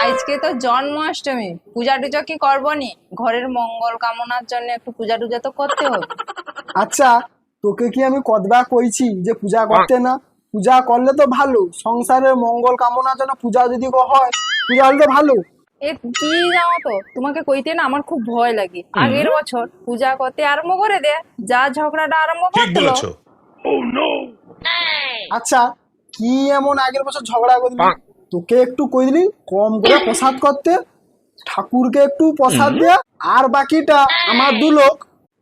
আজকে তো জন্মাষ্টমী, পূজা টুজা কি করবো নি? ঘরের মঙ্গল কামনার জন্য একটু পূজা টুজা তো করতে হবে। আচ্ছা, তোকে কি আমি কতবার কইছি যে পূজা করতে না? পূজা করলে তো ভালো, সংসারের মঙ্গল কামনার জন্য পূজা যদি হয়, পূজা হলে তো ভালো। এ কি জানো তো, তোমাকে কইতে না আমার খুব ভয় লাগে। আগের বছর পূজা করতে আরম্ভ করে দে, যা ঝগড়াটা আরম্ভ ঠিক করে দিল। বলেছো। আচ্ছা, কি এমন আগের বছর ঝগড়া করলি? তোকে একটু কই দিলি কম করে প্রসাদ করতে, ঠাকুরকে একটু প্রসাদ দেয়া, আর বাকিটা আমার দু লোক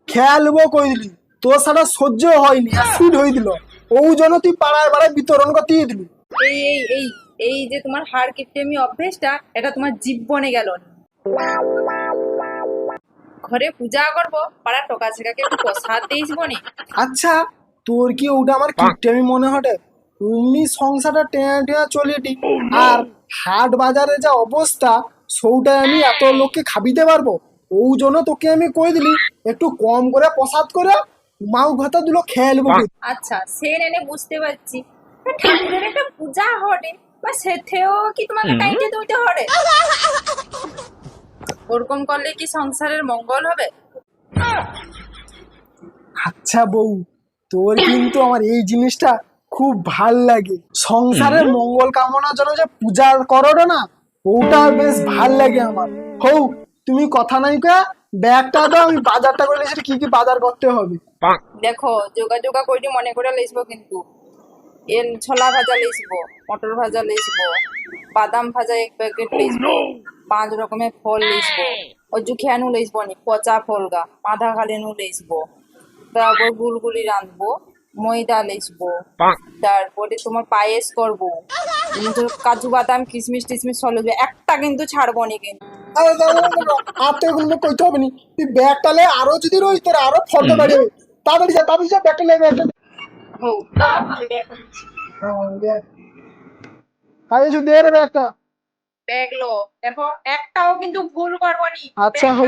খেয়াল কই দিলি। তোর সাথে সহ্য হয়নি, অ্যাসিড হয়ে দিল। ওই জন্য তুই পাড়ায় পাড়ায় বিতরণ করতে দিলি। এই এই এই এই যে তোমার হাড় কিপটেমি অভ্যেসটা, এটা তোমার জীবনে গেল না। ঘরে পূজা করবো, পাড়ার টোকা ছেকাকে একটু প্রসাদ দিয়েছি বনি। আচ্ছা, তোর কি ওটা আমার কিপটেমি মনে হটে? এমনি সংসারটা টেয়া টেয়া চলেটি, আর হাট বাজারে যা অবস্থা, সৌটা আমি এত লোককে খাবিতে পারবো? ওই জন্য তোকে আমি কই দিলি একটু কম করে প্রসাদ করে মাউ ভাতা দুলো খেয়ে নেবো। আচ্ছা, সে নেনে বুঝতে পারছি, তা ঠাকুরের একটা পূজা হটে, বা সেথেও কি তোমাকে টাইটে দুইতে হটে? ওরকম করলে কি সংসারের মঙ্গল হবে? আচ্ছা বউ, তোর কিন্তু আমার এই জিনিসটা খুব ভাল লাগে। সংসারের মঙ্গল কামনার জন্য যে পূজা করো না, ওটা বেশ ভাল লাগে আমার। হৌ, তুমি কথা নাই কা, ব্যাগটা দাও, আমি বাজারটা করলে সেটা কি কি বাজার করতে হবে। দেখো, যোগা কইটি মনে করে লইসবো, কিন্তু এল ছোলা ভাজা লইসবো, মটর ভাজা লইসবো, বাদাম ভাজা 1 প্যাকেট লইসবো, 5 রকমের ফল লইসবো, অজু খেয়ানু লইসবো নি, পচা ফল গা, আধা খালেনু লইসবো, তারপর গুলগুলি রাঁধবো, ময়দা লইসবো, তারপরে তোমার পায়েস করবো, কাজু বাদাম কিশমিশ টিশমিশ সব লইসবো, একটা কিন্তু ছাড়বো নি কিন্তু। আরে আর তো এখন কইতে হবে নি, তুই ব্যাগটা লে, আরো যদি রই তোর আরো ফর্দ বাড়বে। তাড়াতাড়ি যা ব্যাগটা লে, ব্যাগটা হোক, কাজে শুধু দে রে ব্যাগটা। দেখলো, দেখো একটাও কিন্তু ভুল করবো নি। আচ্ছা, হৌ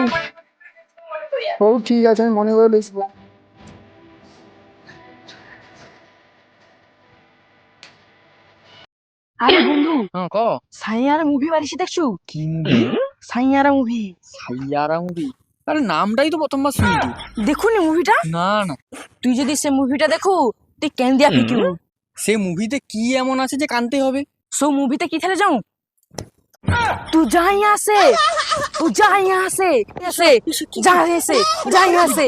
হৌ, ঠিক আছে, আমি মনে করে লিখবো। আরে বন্ধু, হ্যাঁ ক সাইয়ারা মুভি বারিশি দেখছু? কি movie? Saiyaara movie. Saiyaara movie? আরে নামটাই তো প্রথমবার শুনছি। দেখুনি মুভিটা? না না, তুই যদি সে মুভিটা দেখু, তুই কেন দিয়া পিকিউ। সে মুভিতে কি এমন আছে যে কানতে হবে? সো মুভিতে কি খেলে যাও? तू जा यहाँ से, तू जा यहाँ से, ऐसे जा ऐसे, जा यहाँ से,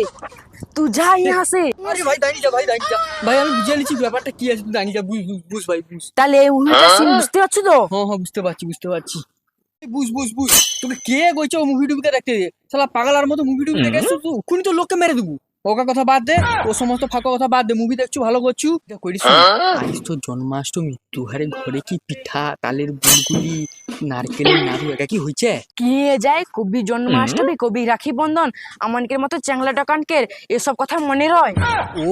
तू जा यहाँ से। আরে ভাই দাঁড়িয়ে যা, ভাই আমি বুঝে নিচ্ছি ব্যাপারটা কি আছে, তুই দাঁড়িয়ে যা, বুঝ ভাই বুঝ। তাহলে এই মুভিটা সিন বুঝতে পারছো তো? হ্যাঁ বুঝতে পারছি। বুঝ তোকে কে কইছে ও মুভি টুবিতে দেখতে দে? শালা পাগলার মতো মুভি টুবি দেখে আসছিস তুই, এক্ষুনি তো লোককে মেরে দেবো। ওকা কথা বাদ দে, ও সমস্ত ফাঁকা কথা বাদ দে, মুভি দেখছু ভালো করছু করিস। আজ তো জন্মাষ্টমী, তুহারে ঘরে কি পিঠা, তালের বুলগুলি, নারকেলের নাড়ু এটা কি হইছে? কি যায়, কবি জন্মাষ্টমী, কবি রাখি বন্ধন, আমানকের মতো চ্যাংলা টাকানকের এসব কথা মনে রয়? ও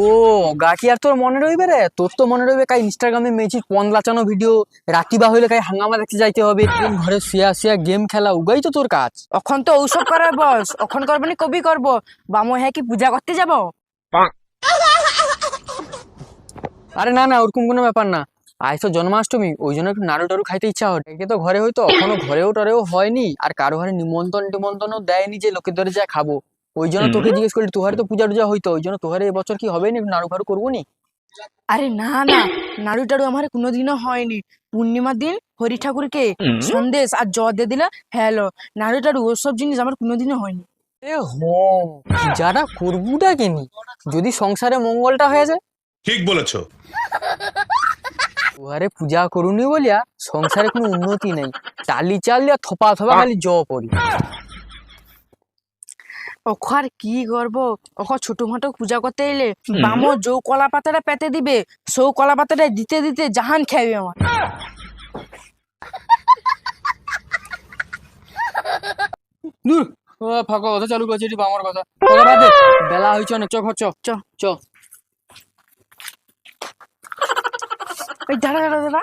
গাকি আর তোর মনে রইবে রে? তোর তো মনে রইবে কাই ইনস্টাগ্রামে মেজি পন লাচানো ভিডিও, রাতি বা হইলে কাই হাঙ্গামা দেখতে যাইতে হবে, ঘরে শুয়া গেম খেলা, উগাই তো তোর কাজ। এখন তো ঔসব করার বয়স, এখন করবো নি কবি করবো। বামো হ্যাঁ কি পূজা করতে যাব? আরে না ওরকম কোনো ব্যাপার না, আজ তো জন্মাষ্টমী, ওই জন্য একটু নাড়ু টাড়ু খাইতে ইচ্ছা হয়। একে তো ঘরে হয়তো এখনো ঘরেও টরেও হয়নি, আর কারো ঘরে নিমন্ত্রণও দেয়নি যে লোকের ধরে যা খাবো। ওই জন্য তোকে জিজ্ঞেস করলি, তোহারে তো পূজা টুজা হইতো, ওই জন্য তোহারে এবছর কি হবে নি, নাড়ু ফাড়ু করবো নি? আরে না, নাড়ু টাড়ু আমার কোনোদিনও হয়নি। পূর্ণিমার দিন হরি ঠাকুরকে সন্দেশ আর জল দিয়ে দিলে হ্যালো, নাড়ু টাড়ু ওসব জিনিস আমার কোনোদিনও হয়নি। এ যারা করবুটা কেনি, যদি সংসারে মঙ্গলটা হয়ে যায়। ঠিক বলেছো। ওয়ারে পূজা করুনি বলিয়া সংসারে কোনো উন্নতি নেই, চালি দিয়া থপা খালি জ পড়ি। ওখার কি করব, ওখানে ছোট মোটো পূজা করতে এলে বামো যৌ কলা পাতাটা পেতে দিবে, সৌ কলা পাতাটা দিতে দিতে জাহান খাইবে আমার। দূর, ফাঁকা কথা চালু করছে, আমার কথা বাদ দে, বেলা হয়েছে অনেক, চ। ওই দাঁড়া,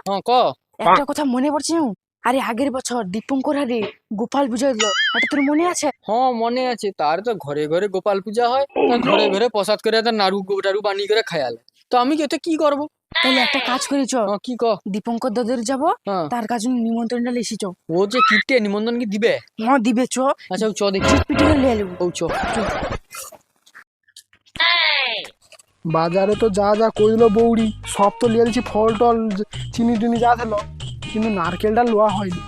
হ্যাঁ ক। একটা কথা মনে পড়ছে। আরে আগের বছর দীপঙ্কর হারে গোপাল পূজা দিল, এটা তোর মনে আছে? হ্যাঁ মনে আছে, তার তো ঘরে ঘরে গোপাল পূজা হয়, তার ঘরে ঘরে প্রসাদ করে তার নাড়ু টাড়ু বানিয়ে করে খায়ালে। তো আমি এতে কি করবো? তাহলে একটা কাজ করেছ, কি ক? দীপঙ্কর দাদের যাব, হ্যাঁ। তার কাছে নিমন্ত্রণটা লেসিছ। ও যে কিপটে নিমন্ত্রণ কি দিবে? হ্যাঁ দিবে, চ আচ্ছা চ দেখি। পিঠে লিয়ে নেবো। ও চ। বাজারে তো যা যা কইলো বৌড়ি সব তো লিয়ে দিচ্ছি, ফল টল চিনি টিনি যা ছিল, কিন্তু নারকেলটা লোয়া হয়নি।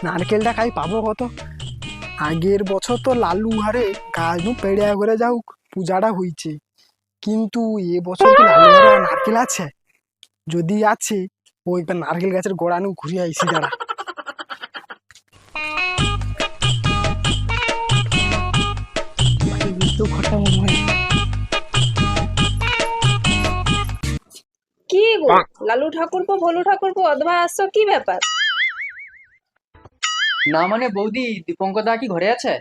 নারকেলটা খাই পাবো কত? আগের বছর তো লালু হারে গাছ পেড়িয়া করে যাও পূজাটা হয়েছে, কিন্তু এ বছর কি লালু হারে নারকেল আছে? যদি আছে ওই নারকেল গাছের গোড়া নু ঘুরে আইসি দাঁড়া। তো ঘরটা মনে হয় কি গো লালু ঠাকুরপো ভোলু ঠাকুরপো অধবা আসছো, কি ব্যাপার? না মানে বৌদি, দীপঙ্কর দা কি ঘরে আছে?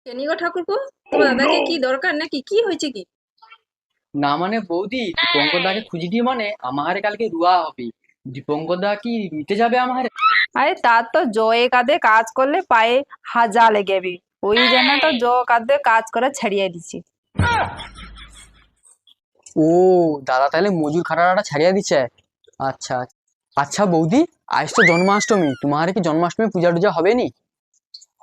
কেনি গো ঠাকুরপো, তোমার দাদাকে কি দরকার নাকি? কি হয়েছে কি? না মানে বৌদি, দীপঙ্কর দাকে খুঁজি দিয়ে মানে আমার কালকে রুয়া হবে। দীপঙ্কর দা কি নিতে যাবে আমার? আরে তার তো জয়ে কাঁধে কাজ করলে পায়ে হাজা লেগেবি, ওই জন্য তো জ কাঁধে কাজ করে ছাড়িয়ে দিছি। ও দাদা তাহলে মজুর খাটাটা ছাড়িয়ে দিচ্ছে। আচ্ছা আচ্ছা বৌদি, আজ তো জন্মাষ্টমী, তোমার কি জন্মাষ্টমী পূজা টুজা হবে নি?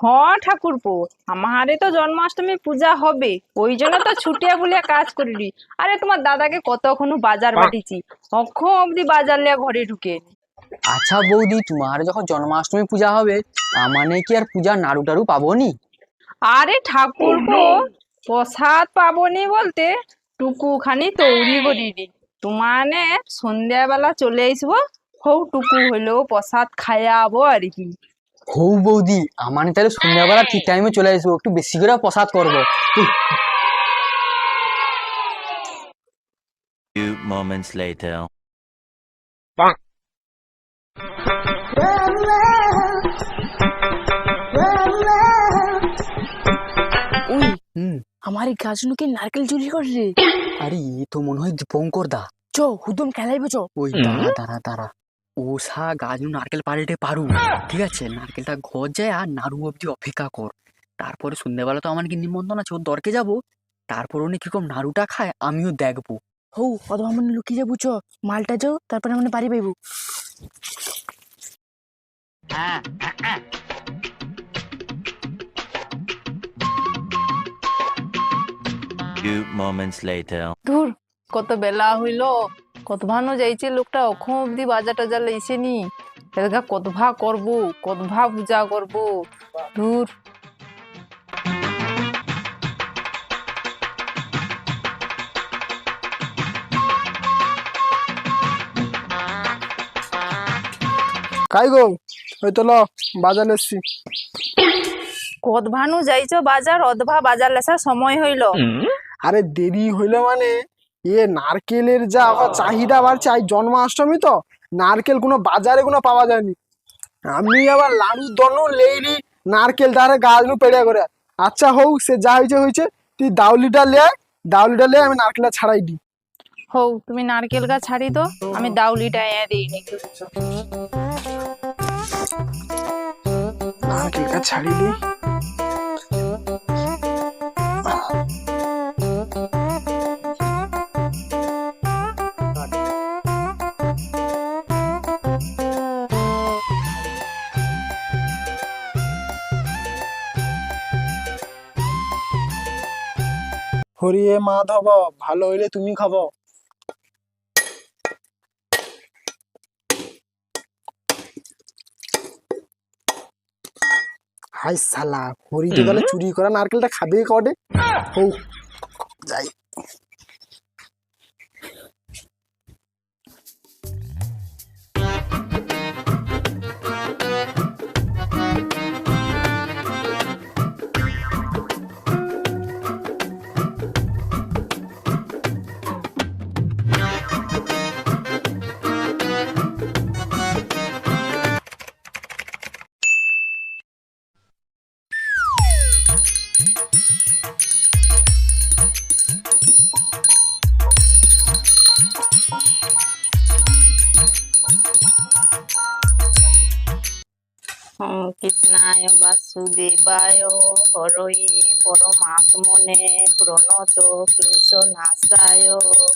হ্যাঁ ঠাকুরপো, আমারে তো জন্মাষ্টমী পূজা হবে, ওই জন্য তো ছুটিয়া বলিয়া কাজ করিনি। আরে তোমার দাদাকে কতক্ষণ বাজার পাঠিয়েছি, অক্ষণ অব্দি বাজার লিয়া ঘরে ঢুকে। আচ্ছা বৌদি, তোমার যখন জন্মাষ্টমী পূজা হবে, মানে কি আর পূজার নাড়ু টাড়ু পাবো নি? আরে ঠাকুরপো, প্রসাদ পাবনি বলতে টুকুখানি তৈরি করিনি, তোমানে সন্ধ্যাবেলা চলে আসবো, হৌ টুকু হইলেও প্রসাদ খাইয়াবো আর কি। হৌ বৌদি, আমার তাহলে সন্ধ্যাবেলা ঠিক টাইমে চলে আসবো, একটু বেশি করে প্রসাদ করবো। Few moments later. ওই হুম। আমার এই গাছ কি নারকেল চুরি করছে? আরে এ তো মনে হয় দীপঙ্কর দা। চ হুদম খেলাইবে, চ। ওই দাঁড়া দাঁড়া দাঁড়া, ও সা গাজু নারকেল পাড়েটে পারু, ঠিক আছে, নারকেলটা ঘর যায় আর নাড়ু অব্দি অপেক্ষা কর। তারপরে সন্ধ্যাবেলা তো আমার কি নিমন্ত্রণ আছে, ওর দরকে যাবো, তারপর উনি কিরকম নাড়ুটা খায় আমিও দেখবো। হৌ অথবা মানে লুকিয়ে যাবো, চ মালটা যাও, তারপরে মানে বাড়ি পাইবো। Few moments later. ধুর, কত বেলা হইলো, কত ভানো যাইছে লোকটা, অক্ষণ অব্দি বাজার টাজার লইছে নি। এদিকে কত ভা করবো, কত ভা পূজা করবো, ধুর। কাই গো, ওই তো ল বাজার এসছি। কত ভানু যাইছো বাজার, অধভা বাজার লেসার সময় হইলো। আরে দেরি হইলো মানে এ নারকেলের যা আবার চাহিদা বাড়ছে, আজ জন্মাষ্টমী তো নারকেল কোনো বাজারে কোনো পাওয়া যায়নি। আমি আবার লাড়ুর দন্য লেইরি নারকেল ধারে গাছ নু পেড়ে করে। আচ্ছা হৌ সে যা হয়েছে হয়েছে, তুই দাউলিটা লে, দাউলিটা লে আমি নারকেলটা ছাড়াই দিই। হৌ তুমি নারকেল গাছ ছাড়ি তো, আমি দাউলিটা এনে দিই নাকি। নারকেল গাছ ছাড়ি দিই। হরিয়ে মাধব, ভালো হইলে তুমি খাবো। হাই সালা, হরি তো তাহলে চুরি করা নারকেলটা খাবে কটে। হৌ যাই। কৃষ্ণায় বাসুদেবায় হরয়ে পরমাত্মনে প্রণত ক্লেশ নাশায়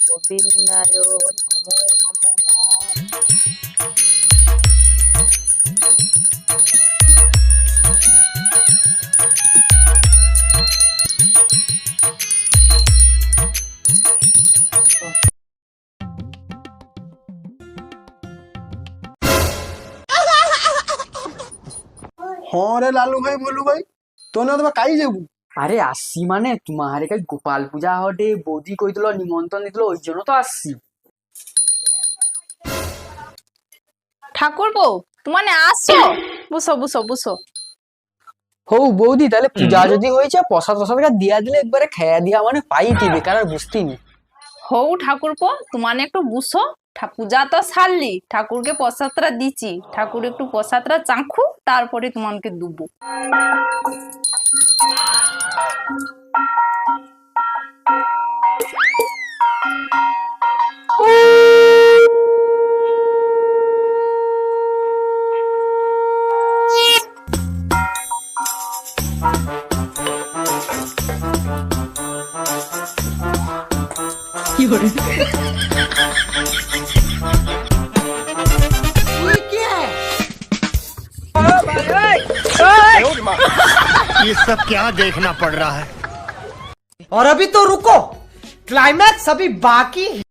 গোবিন্দায় নমো নমঃ। হ্যাঁ রে লালু ভাই বলু ভাই তোনে তো কাই যাবো আরে আসছি মানে তোমার এখানে গোপাল পূজা হটে, বৌদি কইছিল নিমন্ত্রণ দিছিল, ওই জন্য তো আসছি। ঠাকুর বউ তোমানে আসছো? বুঝো বুঝো বুঝো। হৌ বৌদি, তাহলে পূজা যদি হয়েছে প্রসাদ টসাদ দিয়া দিলে একবারে খেয়া দিয়া মানে পাই দিবে, কারণ বুঝতিনি। হৌ ঠাকুরপো তোমানে একটু বুঝো, পূজা তো সারলি, ঠাকুরকে প্রসাদটা দিচ্ছি, ঠাকুর একটু প্রসাদটা চাখু, তারপরে তোমাকে দুবো। ये सब क्या देखना पड़ रहा है। और अभी तो रुको, क्लाइमैक्स अभी बाकी है।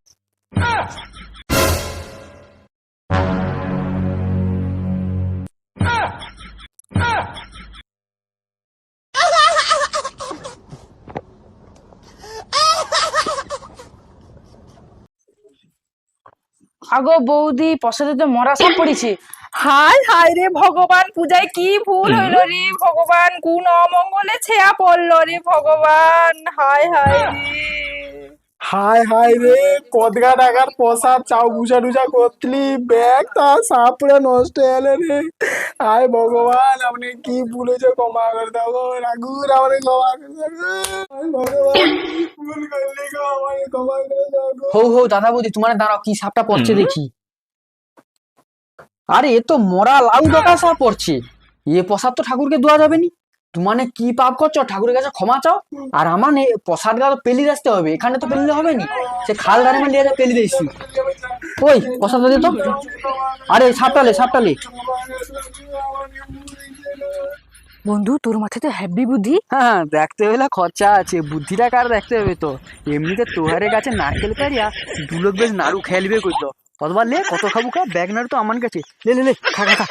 আগো বৌদি, প্রসাদে তো মরা সাপ পড়েছে। হায় হায় রে ভগবান, পূজায় কি ভুল হইল রে ভগবান, কোন অমঙ্গলে ছেয়া পড়লো রে ভগবান, হায় হায় রে। হাই হাই রে কদগা টাকার প্রসাদ চাও বুঝা টুজা করতলি, ব্যাগ তা সাপড়ে নষ্ট হলে রে। হায় ভগবান, আপনি কি ভুলেছে ক্ষমা করে দাও গো, রাগুর আমারে ক্ষমা করে দাও গো। হায় ভগবান, কি ভুল করলি গো, আমারে ক্ষমা করে দাও গো। হৌ হৌ দাদা বৌদি, তোমার দাঁড়াও, কি সাপটা পড়ছে দেখি। আরে এ তো মরা লাউ ডকা সাপ পড়ছে, এ প্রসাদ তো ঠাকুরকে দেওয়া যাবে নি। তোমানে কি পাপ করছো, ঠাকুরের কাছে ক্ষমা চাও। আর আমার প্রসাদ গা তো পেলি আসতে হবে, এখানে তো পেলিলে হবে নি, সে খাল ধারে মানে লিয়ে পেলি দিয়েছি। ওই প্রসাদ দিত, আরে সাপটালে সাপটালে। বন্ধু, তোর মাথায় তো হেভি বুদ্ধি। হ্যাঁ, দেখতে হলে খরচা আছে, বুদ্ধিটা কার দেখতে হবে তো। এমনিতে তোহারে গাছে নারকেল পারিয়া দুলোক বেশ নাড়ু খেলবে করতো, অথবা লে কত খাবো কা, ব্যাগ নাড়ু তো আমার কাছে, লে লে লে খা খা খা।